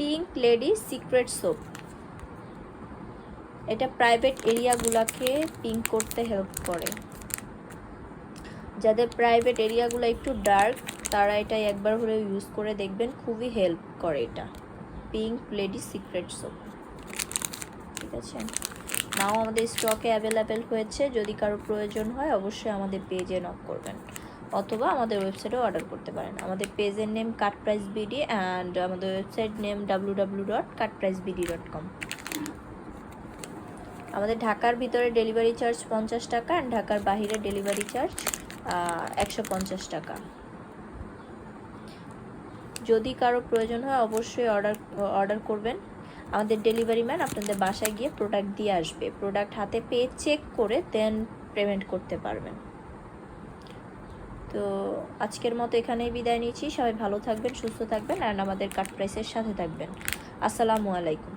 Pink lady secret soap. এটা private এরিয়াগুলোকে pink করতে help করে। যাদের প্রাইভেট এরিয়াগুলো একটু ডার্ক তারা এটা একবার হলে ইউজ করে দেখবেন, খুবই হেল্প করে এটা। পিঙ্ক লেডি সিক্রেট সোপ, ঠিক আছে। নাও আমাদের স্টকে অ্যাভেলেবেল হয়েছে, যদি কারো প্রয়োজন হয় অবশ্যই আমাদের পেজে নক করবেন অথবা আমাদের ওয়েবসাইটেও অর্ডার করতে পারেন। আমাদের পেজের নেম cutpricebd অ্যান্ড আমাদের ওয়েবসাইট নেম www.cutpricebd.com। আমাদের ঢাকার ভিতরে ডেলিভারি চার্জ 50 টাকা অ্যান্ড ঢাকার বাইরে ডেলিভারি চার্জ 150 টাকা। যদি কারো প্রয়োজন হয় অবশ্যই অর্ডার করবেন। আমাদের ডেলিভারি ম্যান আপনাদের বাসায় গিয়ে প্রোডাক্ট দিয়ে আসবে। প্রোডাক্ট হাতে পেয়ে চেক করে দেন পেমেন্ট করতে পারবেন। তো আজকের মতো এখানেই বিদায় নিচ্ছি। সবাই ভালো থাকবেন, সুস্থ থাকবেন, আর আমাদের কাট প্রাইসের সাথে থাকবেন। আসসালামু আলাইকুম।